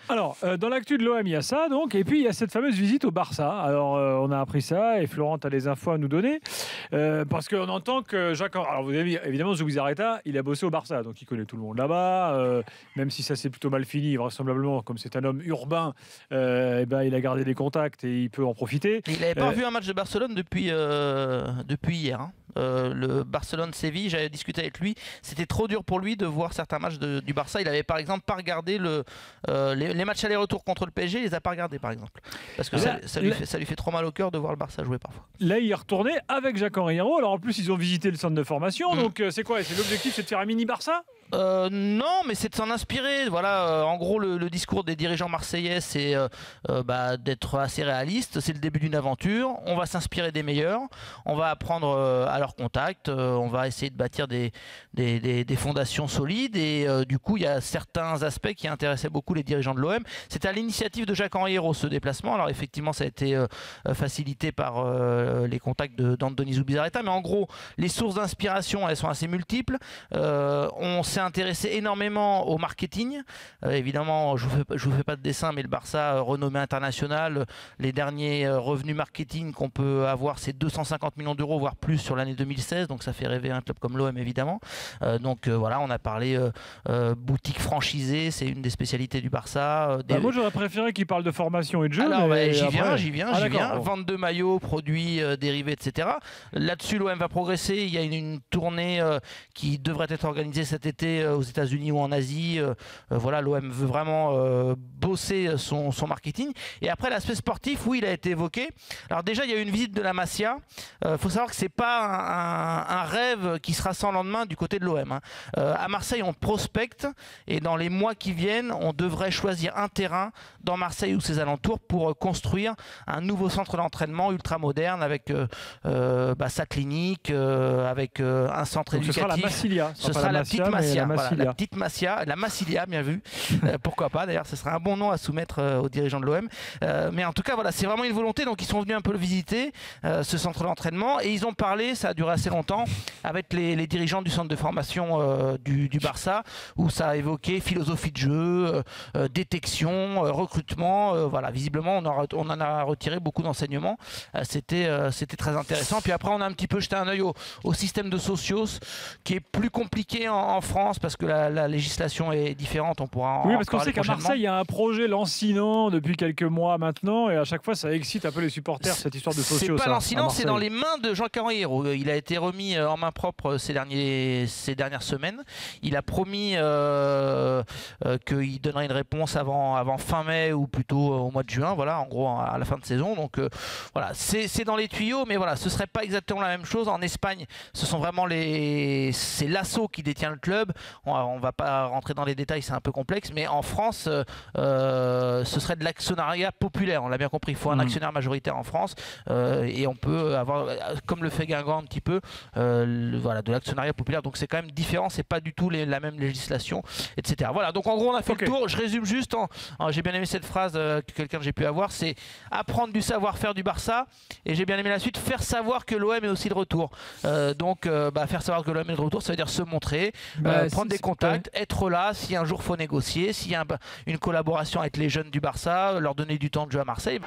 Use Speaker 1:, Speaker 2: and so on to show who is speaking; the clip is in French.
Speaker 1: Alors, dans l'actu de l'OM, il y a ça, donc, et puis il y a cette fameuse visite au Barça. Alors, on a appris ça, et Florent a les infos à nous donner, parce qu'on entend que Jacques... Alors, vous avez évidemment, Zubizarreta, il a bossé au Barça, donc il connaît tout le monde là-bas, même si ça s'est plutôt mal fini, vraisemblablement, comme c'est un homme urbain, il a gardé des contacts et il peut en profiter.
Speaker 2: Il n'avait pas vu un match de Barcelone depuis hier. Hein. Le Barcelone-Séville, j'avais discuté avec lui, c'était trop dur pour lui de voir certains matchs du Barça. Il avait par exemple pas regardé les matchs aller-retour contre le PSG, il les a pas regardés par exemple, parce que ça lui fait trop mal au cœur de voir le Barça jouer parfois.
Speaker 1: Là, il est retourné avec Jacques-Henri Hérault. Alors en plus, ils ont visité le centre de formation, donc c'est quoi? C'est l'objectif, c'est de faire un mini Barça?
Speaker 2: Non, mais c'est de s'en inspirer. Voilà, en gros, le discours des dirigeants marseillais, c'est d'être assez réaliste. C'est le début d'une aventure. On va s'inspirer des meilleurs. On va apprendre à leur contact. On va essayer de bâtir des fondations solides. Et du coup, il y a certains aspects qui intéressaient beaucoup les dirigeants de l'OM. C'était à l'initiative de Jacques-Henri Hérault, ce déplacement. Alors effectivement, ça a été facilité par les contacts d'Andoni Zubizarreta. Mais en gros, les sources d'inspiration, elles sont assez multiples. On s'est intéressé énormément au marketing. Évidemment, je vous fais pas de dessin, mais le Barça, renommé international, les derniers revenus marketing qu'on peut avoir, c'est 250 millions d'euros, voire plus sur l'année 2016. Donc ça fait rêver un club comme l'OM, évidemment. Voilà, on a parlé boutique franchisée, c'est une des spécialités du Barça.
Speaker 1: Moi, j'aurais préféré qu'il parle de formation et de jeu.
Speaker 2: Alors, j'y viens.
Speaker 1: Bon.
Speaker 2: Vente de maillots, produits dérivés, etc. Là-dessus, l'OM va progresser. Il y a une tournée qui devrait être organisée cet été aux États-Unis ou en Asie. Voilà, l'OM veut vraiment bosser son marketing. Et après, l'aspect sportif, oui, il a été évoqué. Alors déjà, il y a eu une visite de la Masia. Faut savoir que c'est pas un rêve qui sera sans lendemain du côté de l'OM. Hein. À Marseille, on prospecte et dans les mois qui viennent, on devrait choisir un terrain dans Marseille ou ses alentours pour construire un nouveau centre d'entraînement ultra moderne avec sa clinique, avec un centre éducatif.
Speaker 1: Ce sera la Massilia.
Speaker 2: Ce sera la petite Masia. Voilà, la petite Masia, la Massilia, bien vu. Pourquoi pas, d'ailleurs, ce serait un bon nom à soumettre aux dirigeants de l'OM. Mais en tout cas, voilà, c'est vraiment une volonté. Donc, ils sont venus un peu le visiter, ce centre d'entraînement. Et ils ont parlé, ça a duré assez longtemps, avec les dirigeants du centre de formation du Barça, où ça a évoqué philosophie de jeu, détection, recrutement. Voilà, visiblement, on en a retiré beaucoup d'enseignements. C'était très intéressant. Puis après, on a un petit peu jeté un œil au système de Socios, qui est plus compliqué en France parce que la législation est différente. On pourra en parler.
Speaker 1: Oui, parce qu'on sait qu'à Marseille, il y a un projet lancinant depuis quelques mois maintenant, et à chaque fois, ça excite un peu les supporters, cette histoire de Socios.
Speaker 2: C'est pas lancinant, c'est dans les mains de Jacques-Henri Hérault. Il a été remis en main propre ces dernières semaines. Il a promis qu'il donnerait une réponse avant fin mai ou plutôt au mois de juin, voilà, en gros à la fin de saison. Donc voilà, c'est dans les tuyaux, mais voilà, ce serait pas exactement la même chose. En Espagne, ce sont vraiment c'est l'Asso qui détient le club. On va pas rentrer dans les détails, c'est un peu complexe, mais en France, ce serait de l'actionnariat populaire. On l'a bien compris, il faut un actionnaire majoritaire en France, et on peut avoir, comme le fait Guingamp un petit peu, voilà, de l'actionnariat populaire. Donc c'est quand même différent, c'est pas du tout la même législation, etc. Voilà, donc en gros on a fait le tour. Je résume juste, j'ai bien aimé cette phrase que quelqu'un que j'ai pu avoir, c'est apprendre du savoir-faire du Barça, et j'ai bien aimé la suite, faire savoir que l'OM est aussi de retour. Donc faire savoir que l'OM est de retour, ça veut dire se montrer, prendre des contacts, être là si un jour faut négocier, s'il y a une collaboration avec les jeunes du Barça, leur donner du temps de jeu à Marseille.